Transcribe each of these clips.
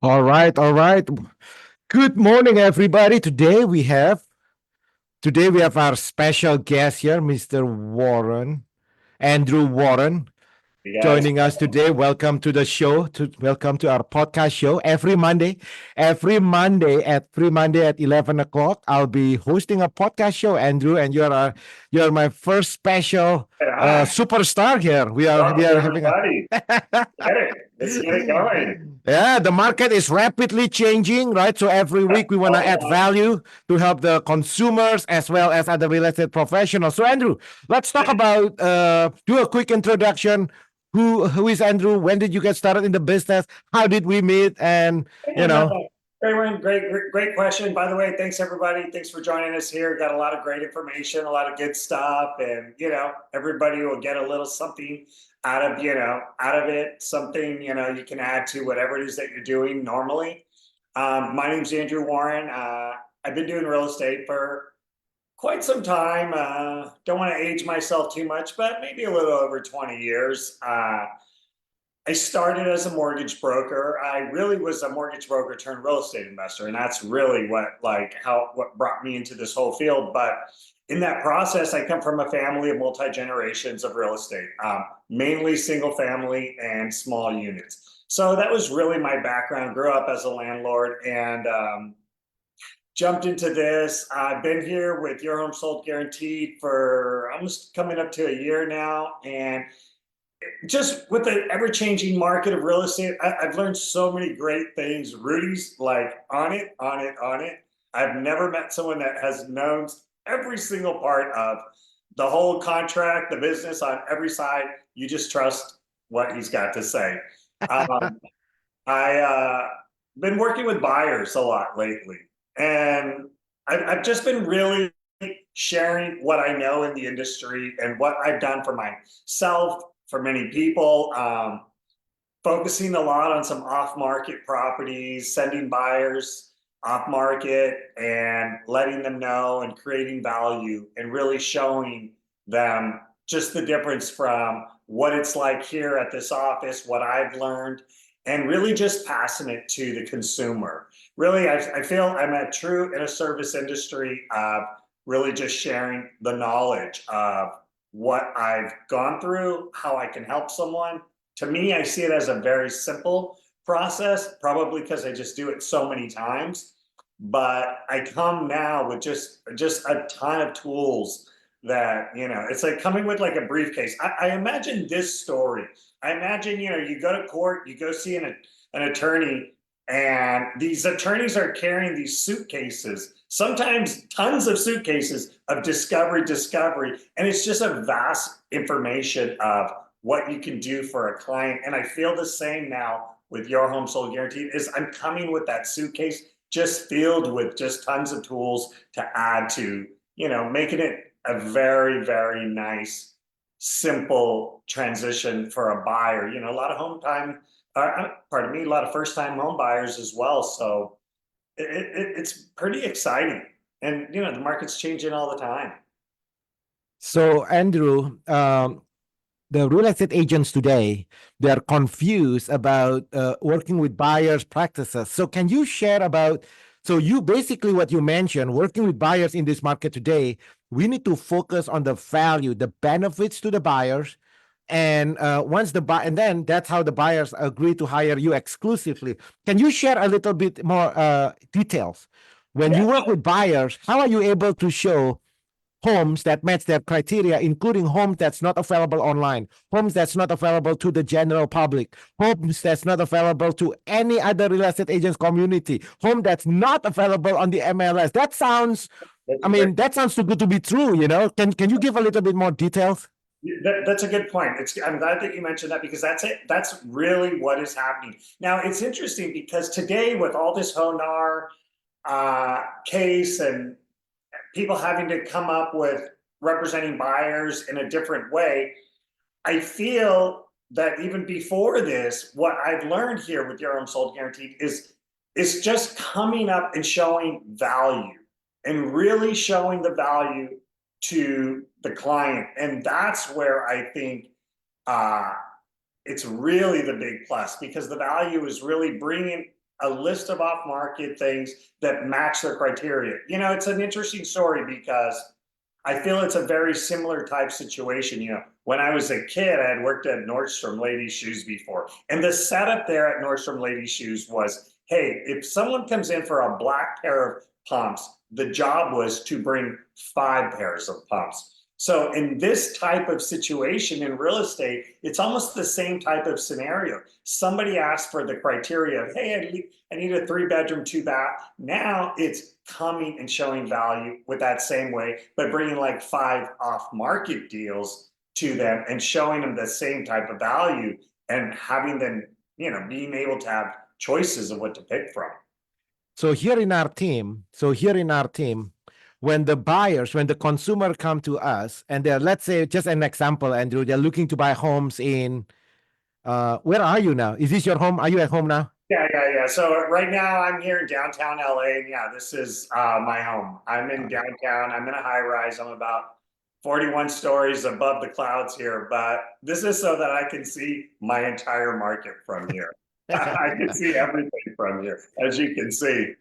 All right, all right. Good morning, everybody. Today we have our special guest here, Mr. Andrew Warren, You guys, joining us today. Welcome to the show. Welcome to our podcast show. Every Monday at 11 o'clock, I'll be hosting a podcast show, Andrew, and you're my first special hi, superstar here. We are we welcome are having a everybody. Get it. Let's get it going. Yeah, the market is rapidly changing, right? So every week we want to add Oh, value to help the consumers as well as other real estate professionals. So Andrew, let's talk about do a quick introduction. Who is Andrew? When did you get started in the business? How did we meet? And you and know, great one, great question. By the way, thanks everybody. Thanks for joining us here. Got a lot of great information, a lot of good stuff, and everybody will get a little something out of it. Something you can add to whatever it is that you're doing normally. My name's Andrew Warren. I've been doing real estate for quite some time. Don't want to age myself too much, but maybe a little over 20 years. I started as a mortgage broker. I really was a mortgage broker turned real estate investor, and that's really what brought me into this whole field. But in that process, I come from a family of multi generations of real estate, mainly single family and small units. So that was really my background. Grew up as a landlord and jumped into this. I've been here with Your Home Sold Guaranteed for almost coming up to a year now, and just with the ever-changing market of real estate, I've learned so many great things. Rudy's like on it, on it, on it. I've never met someone that has known every single part of the whole contract, the business on every side. You just trust what he's got to say. Um, I been working with buyers a lot lately, and I've just been really sharing what I know in the industry and what I've done for myself, for many people, focusing a lot on some off-market properties, sending buyers off market and letting them know and creating value and really showing them just the difference from what it's like here at this office, what I've learned, and really just passing it to the consumer. Really, I feel I'm in a service industry of really just sharing the knowledge of what I've gone through, how I can help someone. To me, I see it as a very simple process, probably because I just do it so many times. But I come now with just a ton of tools that it's like coming with like a briefcase. I imagine this story. I imagine you go to court, you go see an attorney, and these attorneys are carrying these suitcases, sometimes tons of suitcases of discovery, and it's just a vast information of what you can do for a client. And I feel the same now with Your Home Sold Guaranteed is I'm coming with that suitcase just filled with just tons of tools to add to, making it a very, very nice, simple transition for a buyer. A lot of a lot of first-time home buyers as well. So it's pretty exciting. And, the market's changing all the time. So, Andrew, the real estate agents today, they're confused about working with buyers practices. So can you share about, so you basically what you mentioned, working with buyers in this market today, we need to focus on the value, the benefits to the buyers. And and then that's how the buyers agree to hire you exclusively. Can you share a little bit more details? When you Yeah. work with buyers, how are you able to show homes that match their criteria, including homes that's not available online, homes that's not available to the general public, homes that's not available to any other real estate agents community, home that's not available on the MLS? That sounds, That's I a great mean, that sounds too good to be true, Can you give a little bit more details? That's a good point. I'm glad that you mentioned that because that's it. That's really what is happening. Now, it's interesting because today with all this Honar case and people having to come up with representing buyers in a different way, I feel that even before this, what I've learned here with Your Home Sold Guaranteed is just coming up and showing value and really showing the value to the client. And that's where I think uh, it's really the big plus because the value is really bringing a list of off-market things that match their criteria. It's an interesting story because I feel it's a very similar type situation. When I was a kid, I had worked at Nordstrom Ladies Shoes before. And the setup there at Nordstrom Ladies Shoes was, hey, if someone comes in for a black pair of pumps, the job was to bring 5 pairs of pumps. So in this type of situation in real estate, it's almost the same type of scenario. Somebody asked for the criteria of, hey, I need a 3-bedroom, 2-bath. Now it's coming and showing value with that same way, but bringing like 5 off-market deals to them and showing them the same type of value and having them, being able to have choices of what to pick from. So here in our team, when the consumer come to us and they're, let's say, just an example, Andrew, they're looking to buy homes in, where are you now? Is this your home? Are you at home now? Yeah. So right now I'm here in downtown LA. And yeah, this is my home. I'm in downtown. I'm in a high rise. I'm about 41 stories above the clouds here, but this is so that I can see my entire market from here. I can see everything from here, as you can see.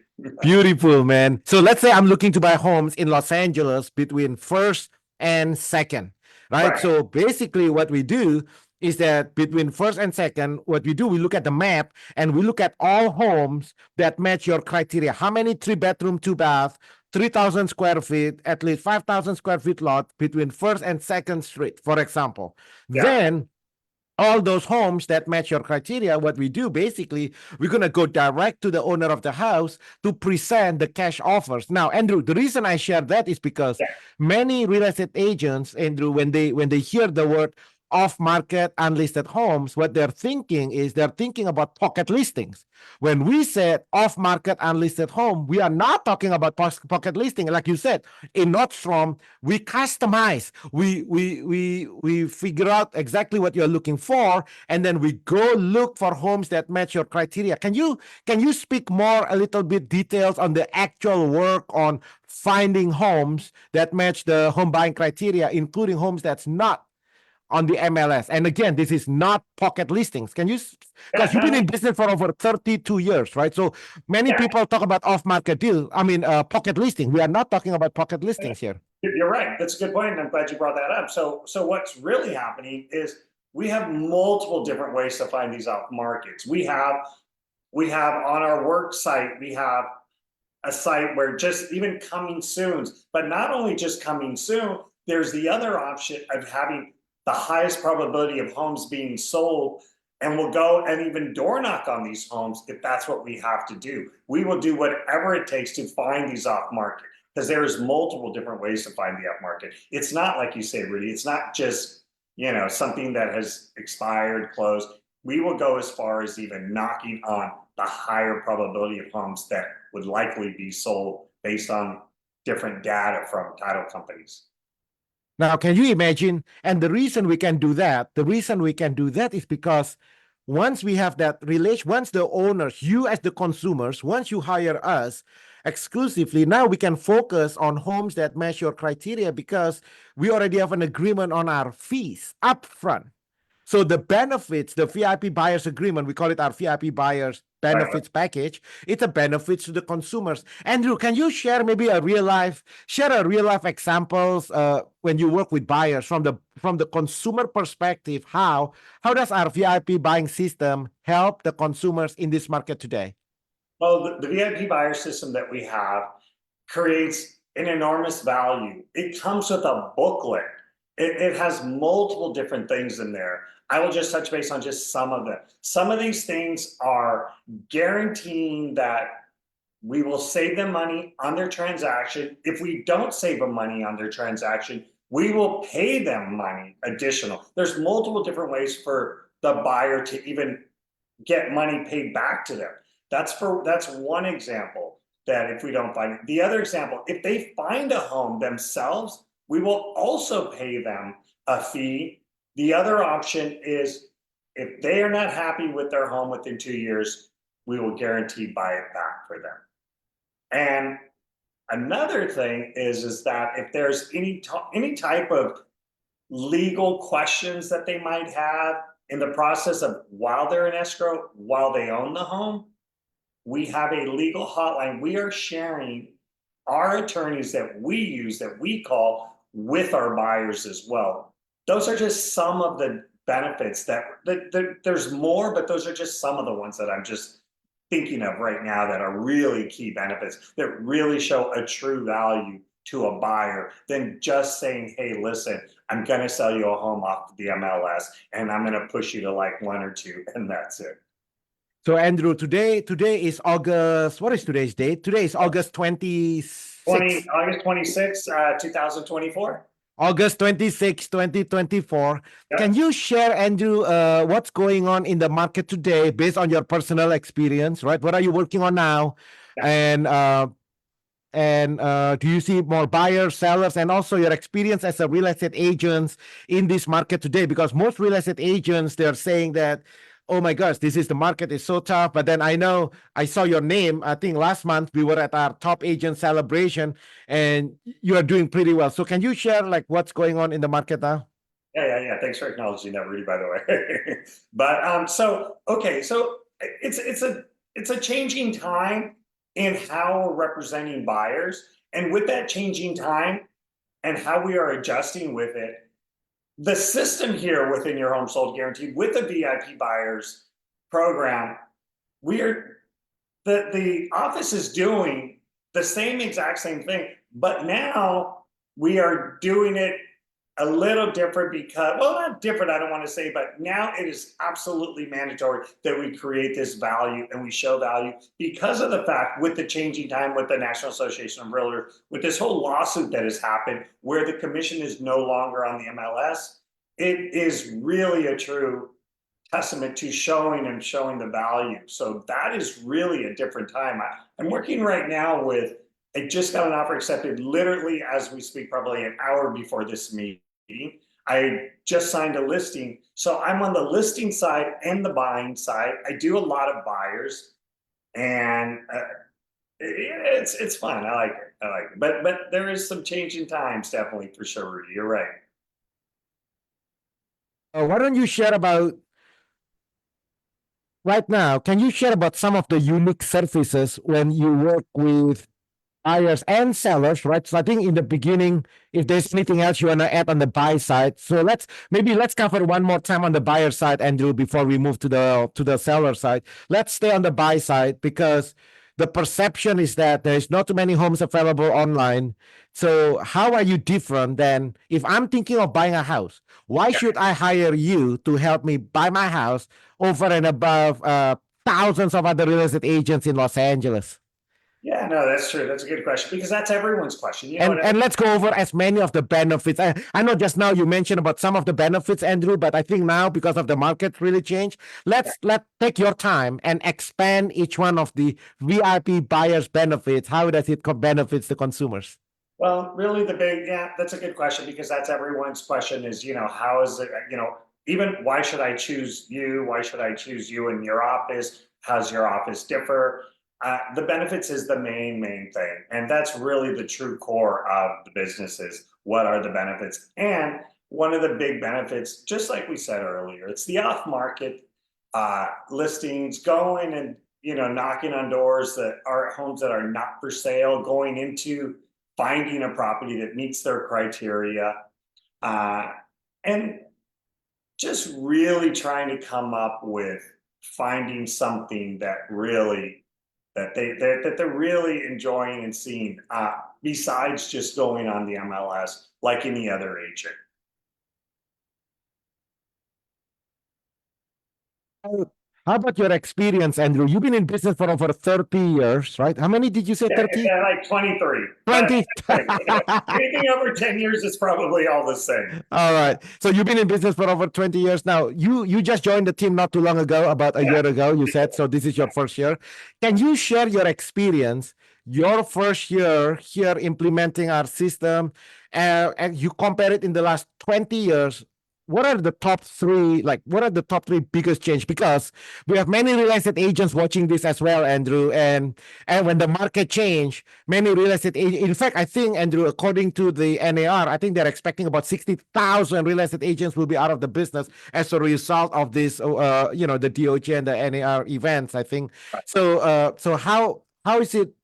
Beautiful, man. So let's say I'm looking to buy homes in Los Angeles between first and second, right? Right. So basically, what we do is that between first and second, what we do, we look at the map and we look at all homes that match your criteria. How many 3-bedroom, 2-bath, 3,000 square feet, at least 5,000 square feet lot between first and second street, for example. Yeah. Then all those homes that match your criteria, what we do basically, we're going to go direct to the owner of the house to present the cash offers. Now, Andrew, the reason I share that is because many real estate agents, Andrew, when they hear the word off-market unlisted homes, what they're thinking is they're thinking about pocket listings. When we said off-market unlisted home, we are not talking about pocket listing. Like you said, in Nordstrom, we customize, we figure out exactly what you're looking for, and then we go look for homes that match your criteria. Can you speak more, a little bit details on the actual work on finding homes that match the home buying criteria, including homes that's not on the MLS? And again, this is not pocket listings. Can you, because you've been in business for over 32 years, right? So many people talk about off-market deal. I mean, pocket listing. We are not talking about pocket listings here. You're right. That's a good point, and I'm glad you brought that up. So what's really happening is we have multiple different ways to find these off markets. We have on our work site, we have a site where just even coming soon, but not only just coming soon, there's the other option of having the highest probability of homes being sold, and we'll go and even door knock on these homes if that's what we have to do. We will do whatever it takes to find these off market because there's multiple different ways to find the off market. It's not like you say, Rudy, it's not just something that has expired, closed, we will go as far as even knocking on the higher probability of homes that would likely be sold based on different data from title companies. Now, can you imagine? And the reason we can do that is because once we have that relation, once the owners, you as the consumers, once you hire us exclusively, now we can focus on homes that match your criteria because we already have an agreement on our fees upfront. So the benefits, the VIP buyers agreement, we call it our VIP buyers benefits package. It's a benefits to the consumers. Andrew, can you share maybe a real life examples when you work with buyers from the consumer perspective? How does our VIP buying system help the consumers in this market today? Well, the VIP buyer system that we have creates an enormous value. It comes with a booklet. It has multiple different things in there. I will just touch base on just some of them. Some of these things are guaranteeing that we will save them money on their transaction. If we don't save them money on their transaction, we will pay them money additional. There's multiple different ways for the buyer to even get money paid back to them. That's one example that if we don't find it. The other example, if they find a home themselves, we will also pay them a fee. The other option is if they are not happy with their home within 2 years, we will guarantee buy it back for them. And another thing is that if there's any type of legal questions that they might have in the process of while they're in escrow, while they own the home, we have a legal hotline. We are sharing our attorneys that we use, that we call, with our buyers as well. Those are just some of the benefits that there's more, but those are just some of the ones that I'm just thinking of right now that are really key benefits that really show a true value to a buyer than just saying, hey, listen, I'm going to sell you a home off the MLS and I'm going to push you to like 1 or 2 and that's it. So Andrew, today is August. What is today's date? Today is August 26th. August 26, 2024. August 26, 2024. Yep. Can you share, Andrew, what's going on in the market today based on your personal experience, right? What are you working on now? Yeah. And do you see more buyers, sellers, and also your experience as a real estate agent in this market today? Because most real estate agents, they're saying that, oh my gosh, the market is so tough. But then I know I saw your name. I think last month we were at our top agent celebration and you are doing pretty well. So can you share like what's going on in the market now? Yeah. Thanks for acknowledging that, Rudy, by the way. But so it's a changing time in how we're representing buyers. And with that changing time and how we are adjusting with it, the system here within Your Home Sold Guaranteed with the VIP buyers program, the office is doing the exact same thing, but now we are doing it a little different because, well, not different, I don't want to say, but now it is absolutely mandatory that we create this value and we show value because of the fact with the changing time with the National Association of Realtors, with this whole lawsuit that has happened where the commission is no longer on the MLS, it is really a true testament to showing the value. So that is really a different time. I'm working right now with, I just got an offer accepted literally as we speak, probably an hour before this meeting. I just signed a listing. So I'm on the listing side and the buying side. I do a lot of buyers and it's fun. I like it. But there is some changing times, definitely, for sure, Rudy. You're right. Why don't you share about right now? Can you share about some of the unique services when you work with buyers and sellers, right? So I think in the beginning, if there's anything else you want to add on the buy side, so let's cover one more time on the buyer side, Andrew, before we move to the seller side. Let's stay on the buy side because the perception is that there's not too many homes available online. So how are you different than if I'm thinking of buying a house? Why should I hire you to help me buy my house over and above thousands of other real estate agents in Los Angeles? Yeah, no, that's true. That's a good question because that's everyone's question. You know what? And let's go over as many of the benefits. I know just now you mentioned about some of the benefits, Andrew, but I think now because of the market really changed, let take your time and expand each one of the VIP buyers benefits. How does it benefits the consumers? Well, really yeah, that's a good question because that's everyone's question is, how is it, even why should I choose you? Why should I choose you in your office? How's your office differ? The benefits is the main thing. And that's really the true core of the businesses. What are the benefits? And one of the big benefits, just like we said earlier, it's the off market listings going and, knocking on doors that are homes that are not for sale, going into finding a property that meets their criteria, uh, and just really trying to come up with finding something that really that they're really enjoying and seeing, besides just going on the MLS like any other agent. How about your experience, Andrew? You've been in business for over 30 years, right? How many did you say? Yeah, 30? yeah, like 23, but 20? anything over 10 years is probably all the same. All right. So you've been in business for over 20 years now. You just joined the team not too long ago, about a Yeah. year ago, you said. So this is your first year. Can you share your experience, your first year here implementing our system, and you compare it in the last 20 years? What are the top three, like, what are the top three biggest change? Because we have many real estate agents watching this as well, Andrew. And when the market change, many real estate agents, in fact, I think, Andrew, according to the NAR, I think they're expecting about 60,000 real estate agents will be out of the business as a result of this, the DOJ and the NAR events, I think. So how is it,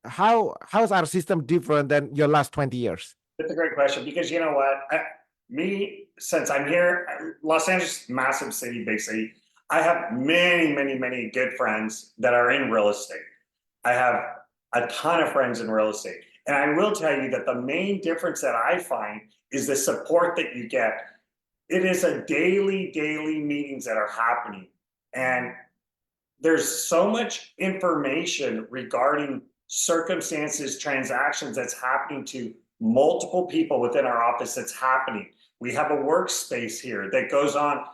how is our system different than your last 20 years? That's a great question because you know what? Since I'm here, Los Angeles, massive city, big city, I have many good friends that are in real estate. I have a ton of friends in real estate. And I will tell you that the main difference that I find is the support that you get. It is a daily meetings that are happening. And there's so much information regarding circumstances, transactions that's happening to multiple people within our office that's happening. We have a workspace here that goes on.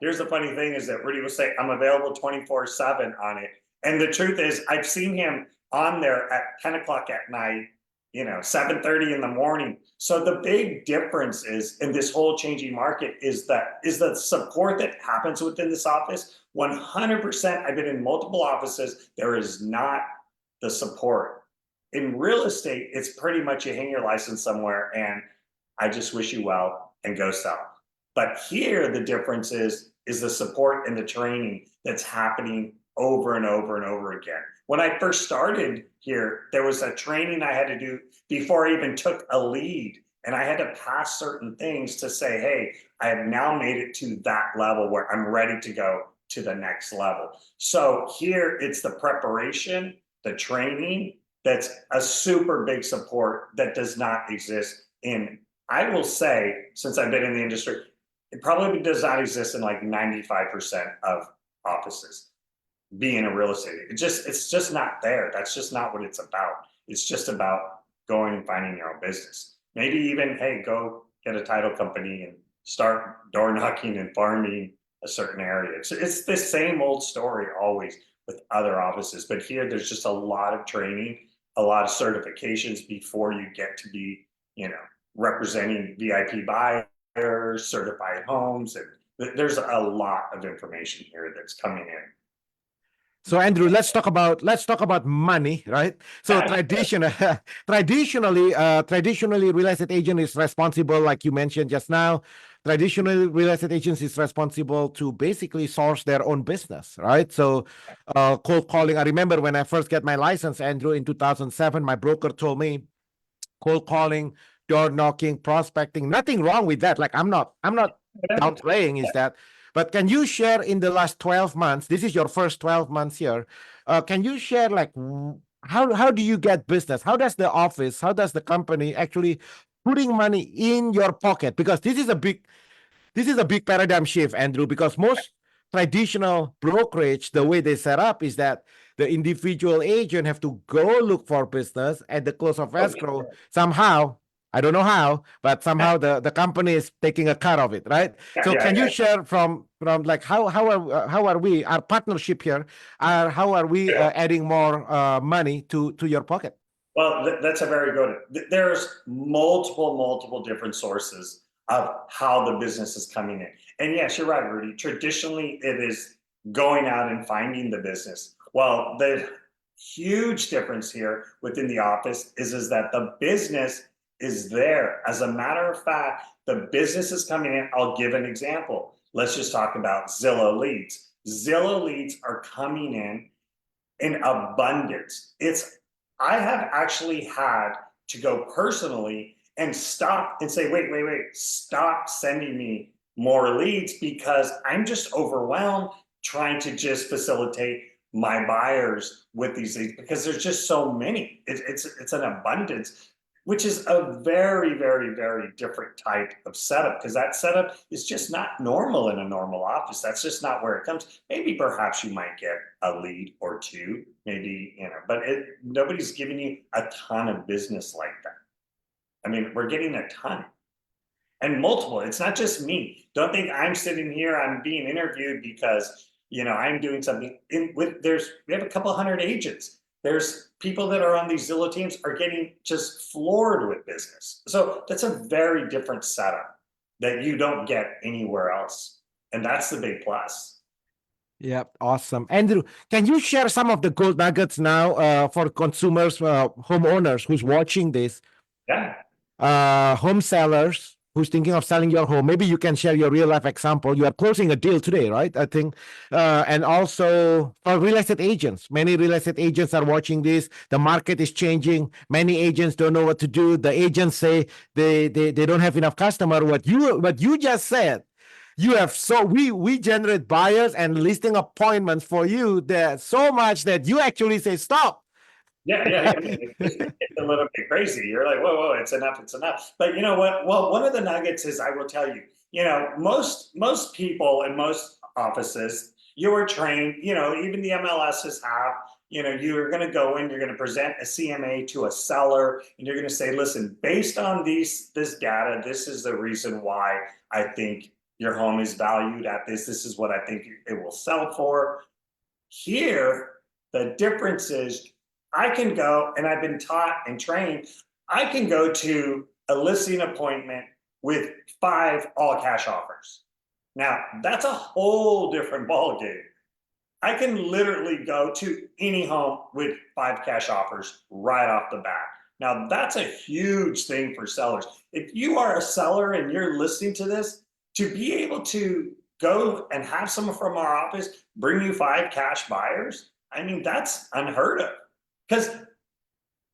Here's the funny thing is that Rudy will say, I'm available 24/7 on it. And the truth is, I've seen him on there at 10 o'clock at night, 7:30 in the morning. So the big difference is in this whole changing market is the support that happens within this office. 100%. I've been in multiple offices. There is not the support. In real estate, it's pretty much you hang your license somewhere and I just wish you well and go sell. But here the difference is the support and the training that's happening over and over again. When I first started here, there was a training I had to do before I even took a lead. And I had to pass certain things to say, hey, I have now made it to that level where I'm ready to go to the next level. So here it's the preparation, the training, that's a super big support that does not exist in, I will say, since I've been in the industry, it probably does not exist in like 95% of offices being a real estate. It's just not there. That's just not what it's about. It's just about going and finding your own business. Maybe even, hey, go get a title company and start door knocking and farming a certain area. It's the same old story always with other offices. But here there's just a lot of training, a lot of certifications before you get to be, representing VIP buyers, certified homes, and there's a lot of information here that's coming in. So Andrew, let's talk about money, right? So traditionally, real estate agent is responsible, like you mentioned just now. Traditionally, real estate agents is responsible to basically source their own business, right? So, cold calling. I remember when I first got my license, Andrew, in 2007, my broker told me cold calling, door knocking, prospecting. Nothing wrong with that. Like I'm not downplaying is that. But can you share in the last 12 months? This is your first 12 months here. Can you share like how do you get business? How does the office, how does the company actually putting money in your pocket? Because this is a big paradigm shift, Andrew, because traditional brokerage, the way they set up is that the individual agent have to go look for business at the close of Oh, escrow somehow. I don't know how, but yeah, somehow the company is taking a cut of it, right? yeah, So yeah, can you yeah. share from like how are we our partnership here? How are we Yeah. adding more money to your pocket? Well, that's a very good. There's multiple different sources of how the business is coming in. And yes, you're right, Rudy. Traditionally, it is going out and finding the business. Well, the huge difference here within the office is that the business is there. As a matter of fact, the business is coming in. I'll give an example. Let's just talk about Zillow leads. Zillow leads are coming in abundance. I have actually had to go personally and stop and say, wait, stop sending me more leads because I'm just overwhelmed trying to just facilitate my buyers with these leads because there's just so many. It's an abundance, which is a very different type of setup because that setup is just not normal in a normal office. That's just not where it comes. Maybe perhaps you might get a lead or two, maybe, but nobody's giving you a ton of business like that. I mean, we're getting a ton and multiple. It's not just me. Don't think I'm sitting here, I'm being interviewed because I'm doing something we have a couple hundred agents. There's people that are on these Zillow teams are getting just floored with business. So that's a very different setup that you don't get anywhere else. And that's the big plus. Yeah, awesome. Andrew, can you share some of the gold nuggets now for consumers, homeowners who's watching this, Yeah. home sellers who's thinking of selling your home? Maybe you can share your real life example. You are closing a deal today, right? I think, and also for real estate agents. Many real estate agents are watching this. The market is changing. Many agents don't know what to do. The agents say they don't have enough customer. What you just said, you have so we generate buyers and listing appointments for you that so much that you actually say stop. Yeah. It's a little bit crazy. You're like, whoa, it's enough, it's enough. But you know what? Well, one of the nuggets is I will tell you, most people in most offices, you are trained, even the MLSs have, you're going to go in, you're going to present a CMA to a seller, and you're going to say, listen, based on this data, this is the reason why I think your home is valued at this. This is what I think it will sell for. Here, the difference is I can go, and I've been taught and trained, I can go to a listing appointment with 5 all cash offers. Now, that's a whole different ballgame. I can literally go to any home with 5 cash offers right off the bat. Now, that's a huge thing for sellers. If you are a seller and you're listening to this, to be able to go and have someone from our office bring you 5 cash buyers, I mean, that's unheard of because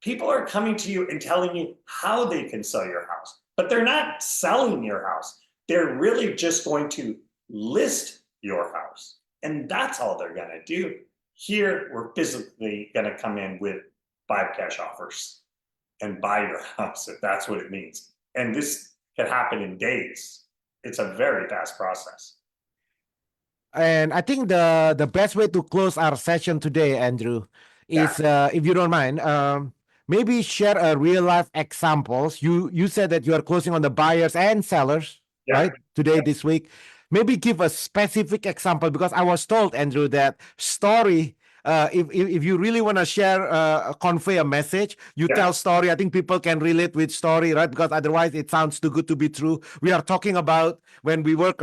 people are coming to you and telling you how they can sell your house, but they're not selling your house. They're really just going to list your house. And that's all they're going to do. Here, we're physically going to come in with 5 cash offers and buy your house if that's what it means. And this can happen in days. It's a very fast process. And I think the best way to close our session today, Andrew, Yeah. is if you don't mind, maybe share a real life examples. You said that you are closing on the buyers and sellers, Yeah. right? Today, this week. Maybe give a specific example because I was told, Andrew, that story. If you really want to share, convey a message, you Yeah. tell story. I think people can relate with story, right? Because otherwise, it sounds too good to be true. We are talking about when we work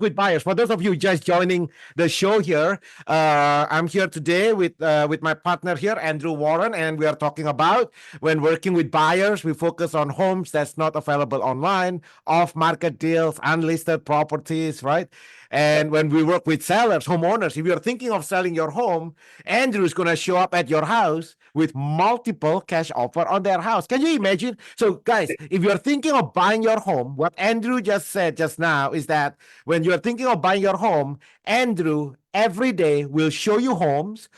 with buyers. For those of you just joining the show here, I'm here today with my partner here, Andrew Warren, and we are talking about when working with buyers, we focus on homes that's not available online, off-market deals, unlisted properties, right? And when we work with sellers, homeowners, if you're thinking of selling your home, Andrew is going to show up at your house with multiple cash offer on their house. Can you imagine? So, guys, if you're thinking of buying your home, what Andrew just said just now is that when you're thinking of buying your home, Andrew every day will show you homes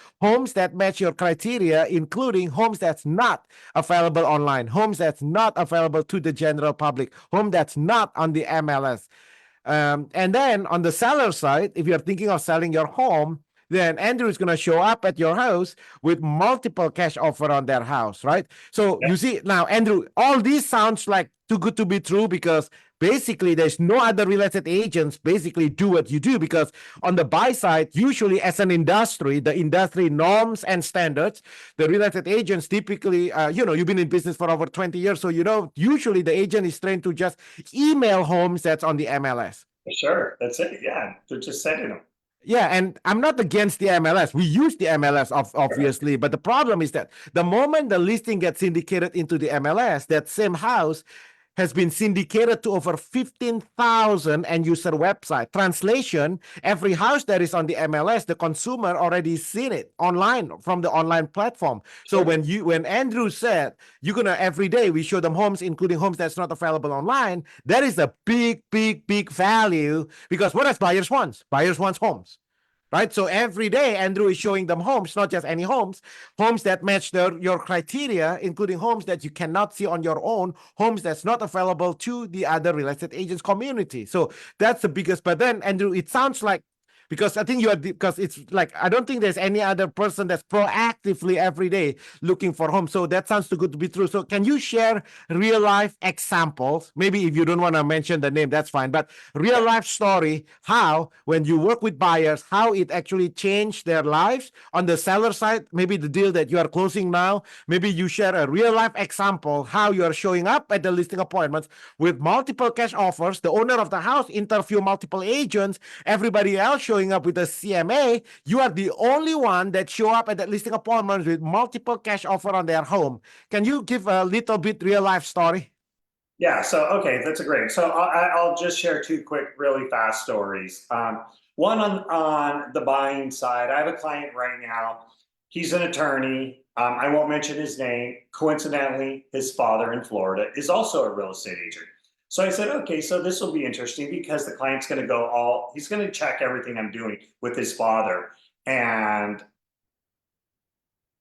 that match your criteria, including homes that's not available online, homes that's not available to the general public, home that's not on the MLS. And then on the seller side, if you're thinking of selling your home, then Andrew is going to show up at your house with multiple cash offer on their house, right? So Yeah, you see now, Andrew, all this sounds like too good to be true because basically there's no other real estate agents basically do what you do because on the buy side, usually as an industry, the industry norms and standards, the real estate agents typically, you've been in business for over 20 years, so usually the agent is trained to just email homes that's on the MLS. sure. That's it. Yeah, they're just sending them. Yeah, and I'm not against the MLS. We use the MLS, obviously, but the problem is that the moment the listing gets syndicated into the MLS, that same house has been syndicated to over 15,000 end user website. Translation, every house that is on the MLS, the consumer already seen it online from the online platform. So Sure. when Andrew said you're gonna every day we show them homes, including homes that's not available online, that is a big, big, big value because what does buyers want? Buyers want homes. Right. So every day, Andrew is showing them homes, not just any homes, homes that match your criteria, including homes that you cannot see on your own, homes that's not available to the other real estate agents community. So that's the biggest. But then, Andrew, it sounds like because I think you are because it's like I don't think there's any other person that's proactively every day looking for homes. So that sounds too good to be true. So can you share real life examples? Maybe if you don't want to mention the name, that's fine. But real Yeah. life story, how when you work with buyers, how it actually changed their lives on the seller side. Maybe the deal that you are closing now. Maybe you share a real life example how you are showing up at the listing appointments with multiple cash offers. The owner of the house interview multiple agents. Everybody else showing up with a CMA. You are the only one that show up at that listing appointment with multiple cash offer on their home. Can you give a little bit real life story? Yeah. So, okay, that's a great. So I'll just share two quick, really fast stories. One on the buying side. I have a client right now. He's an attorney. I won't mention his name. Coincidentally, his father in Florida is also a real estate agent. So I said, okay, so this will be interesting because the client's going to he's going to check everything I'm doing with his father. And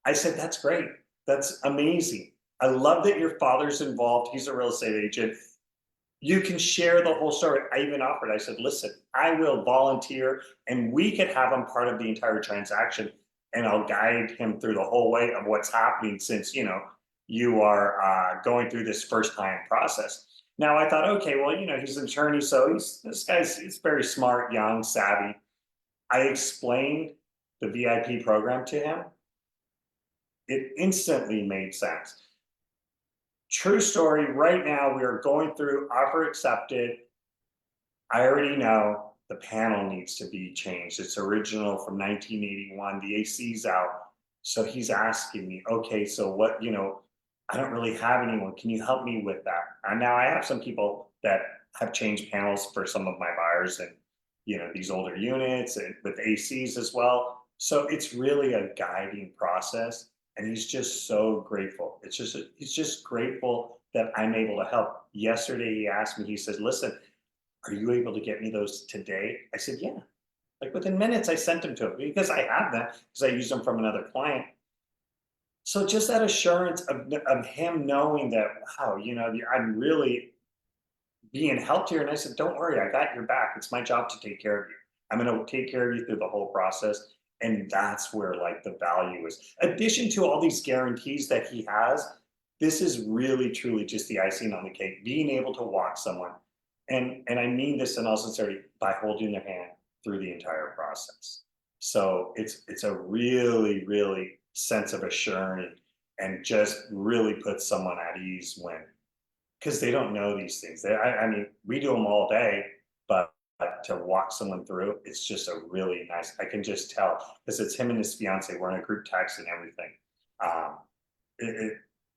I said, that's great. That's amazing. I love that your father's involved. He's a real estate agent. You can share the whole story. I even offered, I said, listen, I will volunteer and we could have him part of the entire transaction and I'll guide him through the whole way of what's happening since, you are going through this first time process. Now I thought, okay, well, he's an attorney. So he's very smart, young, savvy. I explained the VIP program to him. It instantly made sense. True story. Right now, we are going through offer accepted. I already know the panel needs to be changed. It's original from 1981. The AC's out. So he's asking me, okay, so what, I don't really have anyone. Can you help me with that? And now I have some people that have changed panels for some of my buyers and, these older units and with ACs as well. So it's really a guiding process. And he's just so grateful. He's just grateful that I'm able to help. Yesterday, he asked me, he said, listen, are you able to get me those today? I said, yeah. Like within minutes, I sent them to him because I have them because I used them from another client. So just that assurance of him knowing that, wow, I'm really being helped here. And I said, don't worry, I got your back. It's my job to take care of you. I'm going to take care of you through the whole process. And that's where like the value is. Addition to all these guarantees that he has, this is really truly just the icing on the cake. Being able to walk someone, and I mean this in all sincerity, by holding their hand through the entire process. So it's a really, really sense of assurance and just really puts someone at ease when because they don't know these things. I mean, we do them all day, but to walk someone through, it's just a really nice. I can just tell because it's him and his fiance. We're in a group text and everything. Um,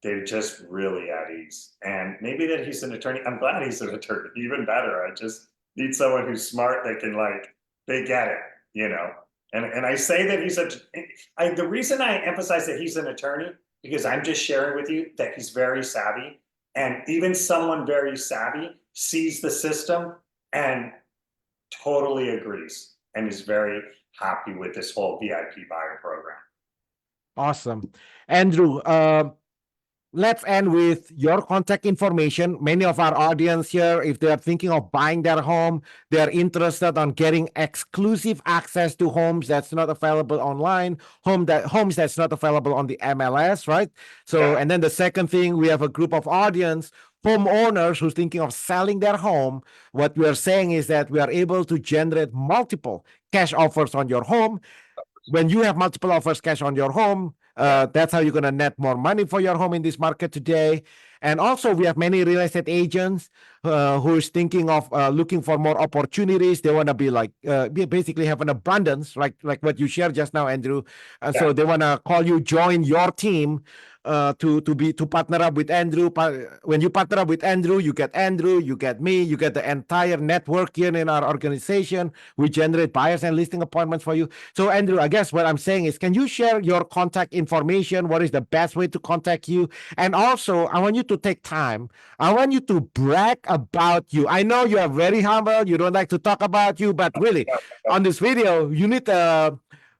they're just really at ease. And maybe that he's an attorney. I'm glad he's an attorney. Even better. I just need someone who's smart that can they get it. And I say that the reason I emphasize that he's an attorney because I'm just sharing with you that he's very savvy and even someone very savvy sees the system and totally agrees and is very happy with this whole VIP buyer program. Awesome. Andrew, let's end with your contact information. Many of our audience here, if they are thinking of buying their home, they are interested on getting exclusive access to homes that's not available online, homes that's not available on the MLS, right? So, Yeah. and then the second thing, we have a group of audience, homeowners who's thinking of selling their home. What we are saying is that we are able to generate multiple cash offers on your home. When you have multiple offers cash on your home, Yeah. that's how you're going to net more money for your home in this market today. And also, we have many real estate agents who is thinking of looking for more opportunities. They want to be like basically have an abundance, like what you shared just now, Andrew. And Yeah. so they want to call you, join your team to partner up with Andrew. When you partner up with Andrew, you get me, you get the entire network here in our organization. We generate buyers and listing appointments for you. So, Andrew, I guess what I'm saying is, can you share your contact information? What is the best way to contact you? And also, I want you to take time. I want you to brag about you. I know you are very humble. You don't like to talk about you, but really, on this video, you need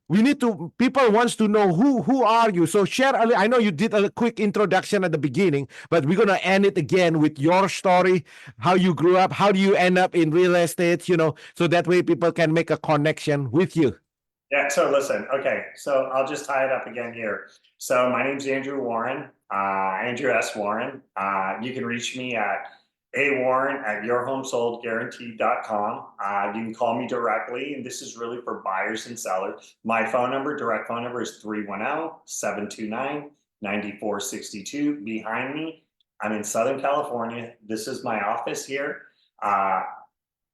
we need to, people wants to know who are you. So share I know you did a quick introduction at the beginning, but we're gonna end it again with your story, how you grew up, how do you end up in real estate, so that way people can make a connection with you. Yeah, so listen, okay, so I'll just tie it up again here. So my name's Andrew Warren, Andrew S. Warren. You can reach me at awarren@yourhomesoldguaranteed.com. You can call me directly, and this is really for buyers and sellers. My direct phone number is 310-729-9462. Behind me, I'm in Southern California. This is my office here.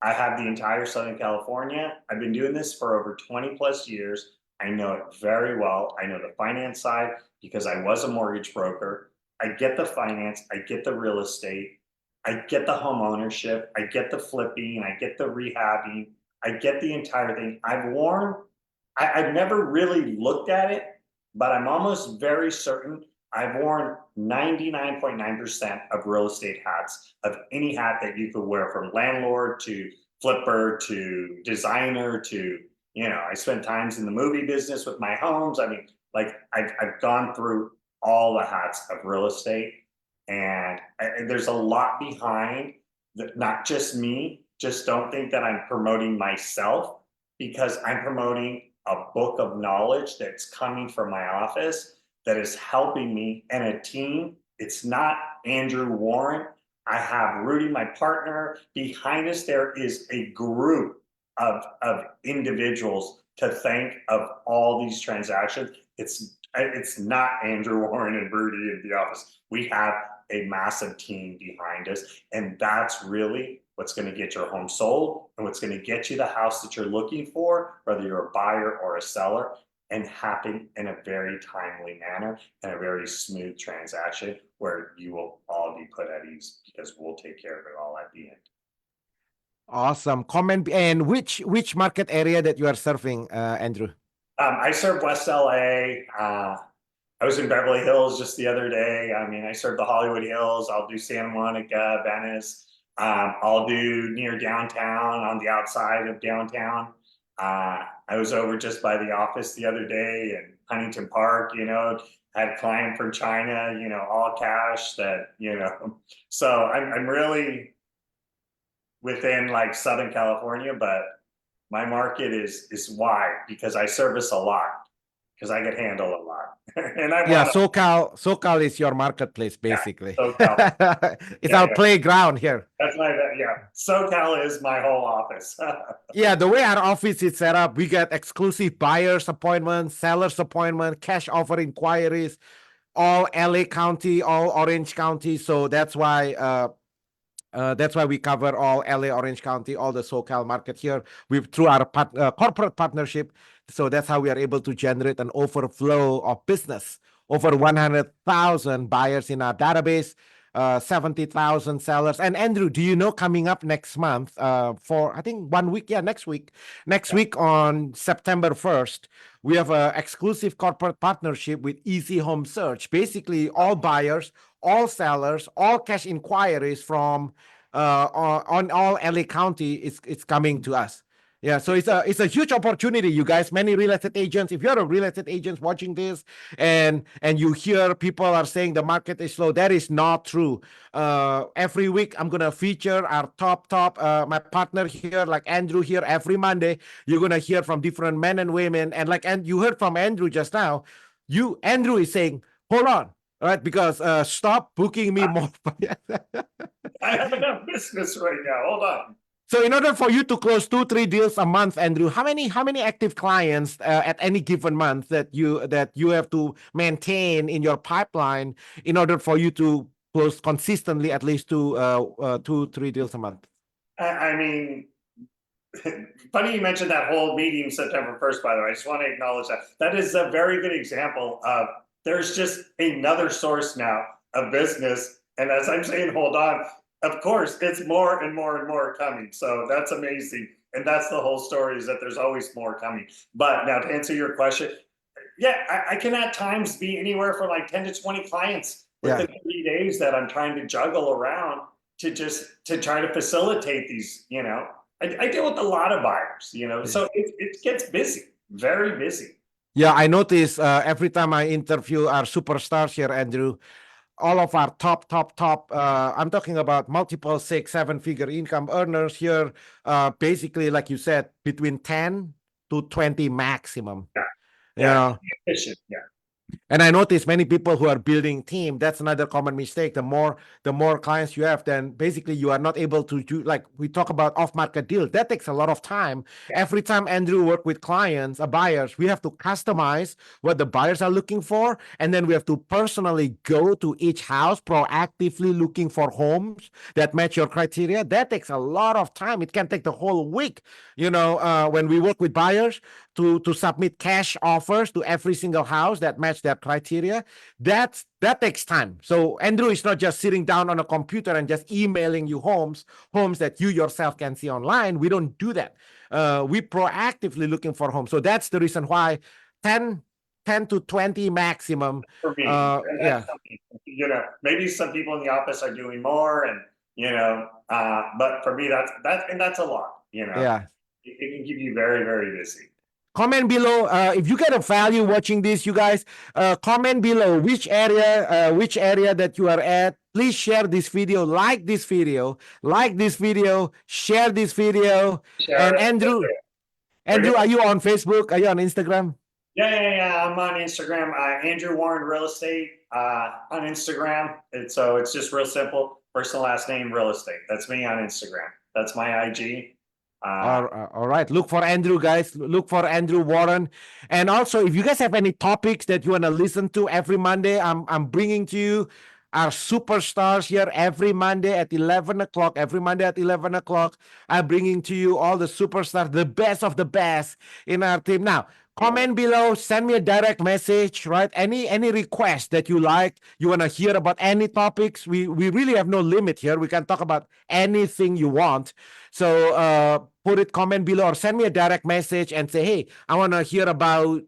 I have the entire Southern California. I've been doing this for over 20 plus years. I know it very well. I know the finance side because I was a mortgage broker. I get the finance, I get the real estate, I get the home ownership, I get the flipping, I get the rehabbing, I get the entire thing. I've never really looked at it, but I'm almost very certain I've worn 99.9% of real estate hats, of any hat that you could wear, from landlord to flipper to designer to, I spent times in the movie business with my homes. I mean, like I've gone through all the hats of real estate, and there's a lot behind that, not just me. Just don't think that I'm promoting myself, because I'm promoting a book of knowledge that's coming from my office that is helping me, and a team. It's not Andrew Warren. I have Rudy, my partner. Behind us, there is a group of individuals to thank of all these transactions. It's not Andrew Warren and Rudy in the office. We have a massive team behind us, and that's really what's going to get your home sold, and what's going to get you the house that you're looking for, whether you're a buyer or a seller, and happen in a very timely manner and a very smooth transaction where you will all be put at ease, because we'll take care of it all at the end. Awesome. Comment. And which market area that you are serving, Andrew? I serve West LA. I was in Beverly Hills just the other day. I mean, I serve the Hollywood Hills. I'll do Santa Monica, Venice. I'll do near downtown, on the outside of downtown. I was over just by the office the other day in Huntington Park, had a client from China, all cash that, so I'm really within like Southern California, but my market is wide because I service a lot, because I can handle a lot. And I Yeah, want SoCal is your marketplace, basically. SoCal. It's Yeah, our yeah. playground here. That's SoCal is my whole office. Yeah, the way our office is set up, we get exclusive buyers appointments, sellers appointment, cash offer inquiries, all LA County, all Orange County. So that's why we cover all LA, Orange County, all the SoCal market here through our corporate partnership. So that's how we are able to generate an overflow of business. Over 100,000 buyers in our database, 70,000 sellers. And Andrew, do you know, coming up next month, for I think 1 week, next week, on September 1st, we have an exclusive corporate partnership with Easy Home Search. Basically, all buyers, all sellers, all cash inquiries from on all LA County, it's coming to us. Yeah, so it's a huge opportunity, you guys. Many real estate agents, if you're a real estate agent watching this, and you hear people are saying the market is slow, that is not true. Every week I'm gonna feature our top my partner here, like Andrew here, every Monday. You're gonna hear from different men and women, and you heard from Andrew just now. Andrew is saying, hold on, all right, because stop booking me more. I have enough business right now. Hold on. So in order for you to close 2-3 deals a month, Andrew, how many active clients at any given month that you have to maintain in your pipeline in order for you to close consistently at least 2-3 deals a month? I mean, funny you mentioned that whole meeting September 1st, by the way. I just want to acknowledge that. That is a very good example of there's just another source now of business. And as I'm saying, hold on, of course, it's more and more and more coming. So that's amazing. And that's the whole story, is that there's always more coming. But now to answer your question, yeah, I can at times be anywhere from like 10 to 20 clients within 3 days that I'm trying to juggle around to try to facilitate these, I deal with a lot of buyers, so it gets busy, very busy. Yeah, I notice every time I interview our superstars here, Andrew, all of our top, I'm talking about multiple 6-7 figure income earners here, basically, like you said, between 10 to 20 maximum. Yeah, You yeah, know, efficient, yeah. and I notice many people who are building team. That's another common mistake. The more clients you have, then basically you are not able to do, like we talk about off-market deals. That takes a lot of time. Every time Andrew work with clients, buyers, we have to customize what the buyers are looking for, and then we have to personally go to each house, proactively looking for homes that match your criteria. That takes a lot of time. It can take the whole week. When we work with buyers to submit cash offers to every single house that match that criteria, that takes time. So Andrew is not just sitting down on a computer and just emailing you homes that you yourself can see online. We don't do that. We proactively looking for homes. So that's the reason why 10 to 20 maximum. For me, and Yeah. that's something, maybe some people in the office are doing more, and but for me, that's a lot. Yeah. It can keep you very, very busy. Comment below if you get a value watching this, you guys. Comment below which area that you are at. Please share this video, like this video, share this video. Share And it. Andrew, are you on Facebook? Are you on Instagram? Yeah. I'm on Instagram. Andrew Warren Real Estate on Instagram. So it's just real simple. First and last name, real estate. That's me on Instagram. That's my IG. All right. Look for Andrew, guys. Look for Andrew Warren. And also, if you guys have any topics that you want to listen to every Monday, I'm bringing to you our superstars here every Monday at 11 o'clock. Every Monday at 11 o'clock, I'm bringing to you all the superstars, the best of the best in our team. Now, comment below, send me a direct message, right? Any request that you like, you want to hear about any topics. We really have no limit here. We can talk about anything you want. So comment below or send me a direct message and say, hey, I want to hear about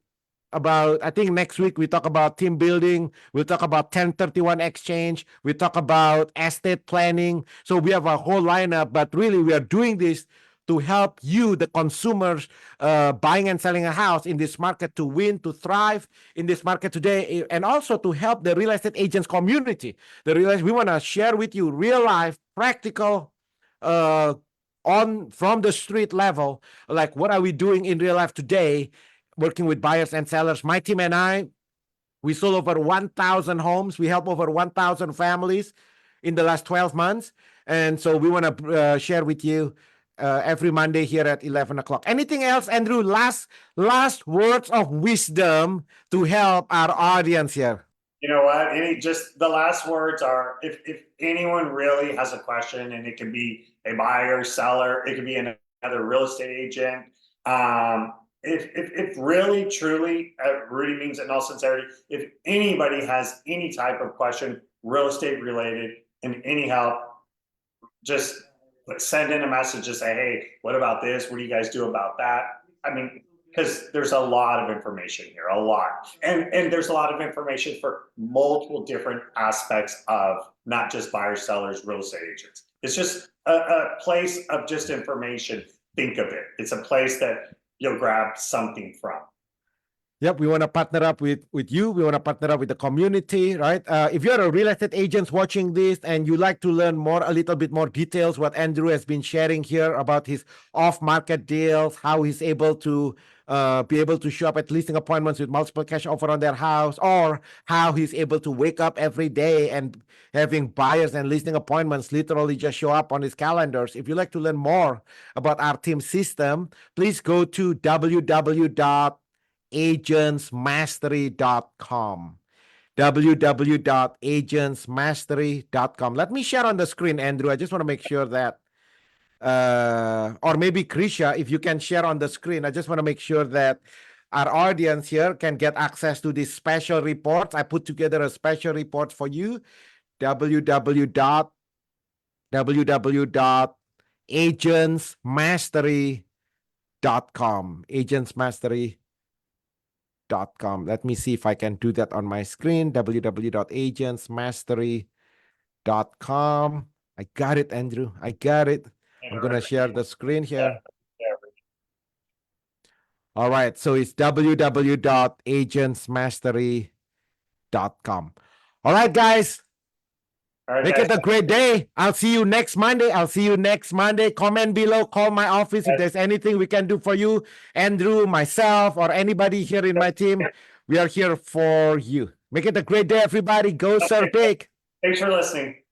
I think next week we talk about team building, we'll talk about 1031 exchange, we talk about estate planning. So we have a whole lineup, but really we are doing this to help you, the consumers, buying and selling a house in this market, to win, to thrive in this market today, and also to help the real estate agents community. We want to share with you real life, practical, from the street level, like what are we doing in real life today, working with buyers and sellers. My team and I, we sold over 1,000 homes. We helped over 1,000 families in the last 12 months. And so we want to share with you every Monday here at 11 o'clock. Anything else, Andrew? Last words of wisdom to help our audience here. You know what? Just the last words are, if anyone really has a question, and it can be a buyer, seller, it could be another real estate agent. If really, truly, Rudy means it in all sincerity, if anybody has any type of question, real estate related, and any help, just send in a message to say, hey, what about this? What do you guys do about that? I mean, because there's a lot of information here, a lot. And there's a lot of information for multiple different aspects of not just buyers, sellers, real estate agents. It's just a place of just information think of it. It's a place that you'll grab something from. Yep, we want to partner up with you. We want to partner up with the community, right? If you're a real estate agent watching this and you like to learn more, a little bit more details, what Andrew has been sharing here about his off-market deals, how he's able to be able to show up at listing appointments with multiple cash offer on their house, or how he's able to wake up every day and having buyers and listing appointments literally just show up on his calendars. If you'd like to learn more about our team system, please go to www.agentsmastery.com. www.agentsmastery.com. Let me share on the screen, Andrew. I just want to make sure that or maybe Krisha, if you can share on the screen. I just want to make sure that our audience here can get access to these special reports. I put together a special report for you. www.agentsmastery.com. agentsmastery.com. Let me see if I can do that on my screen. www.agentsmastery.com. I got it, Andrew. I got it. I'm going to share the screen here. All right. So it's www.agentsmastery.com. All right, guys. All right, Make guys. it a great day. I'll see you next Monday. Comment below. Call my office if there's anything we can do for you. Andrew, myself, or anybody here in my team. We are here for you. Make it a great day, everybody. Go serve big. Thanks for listening.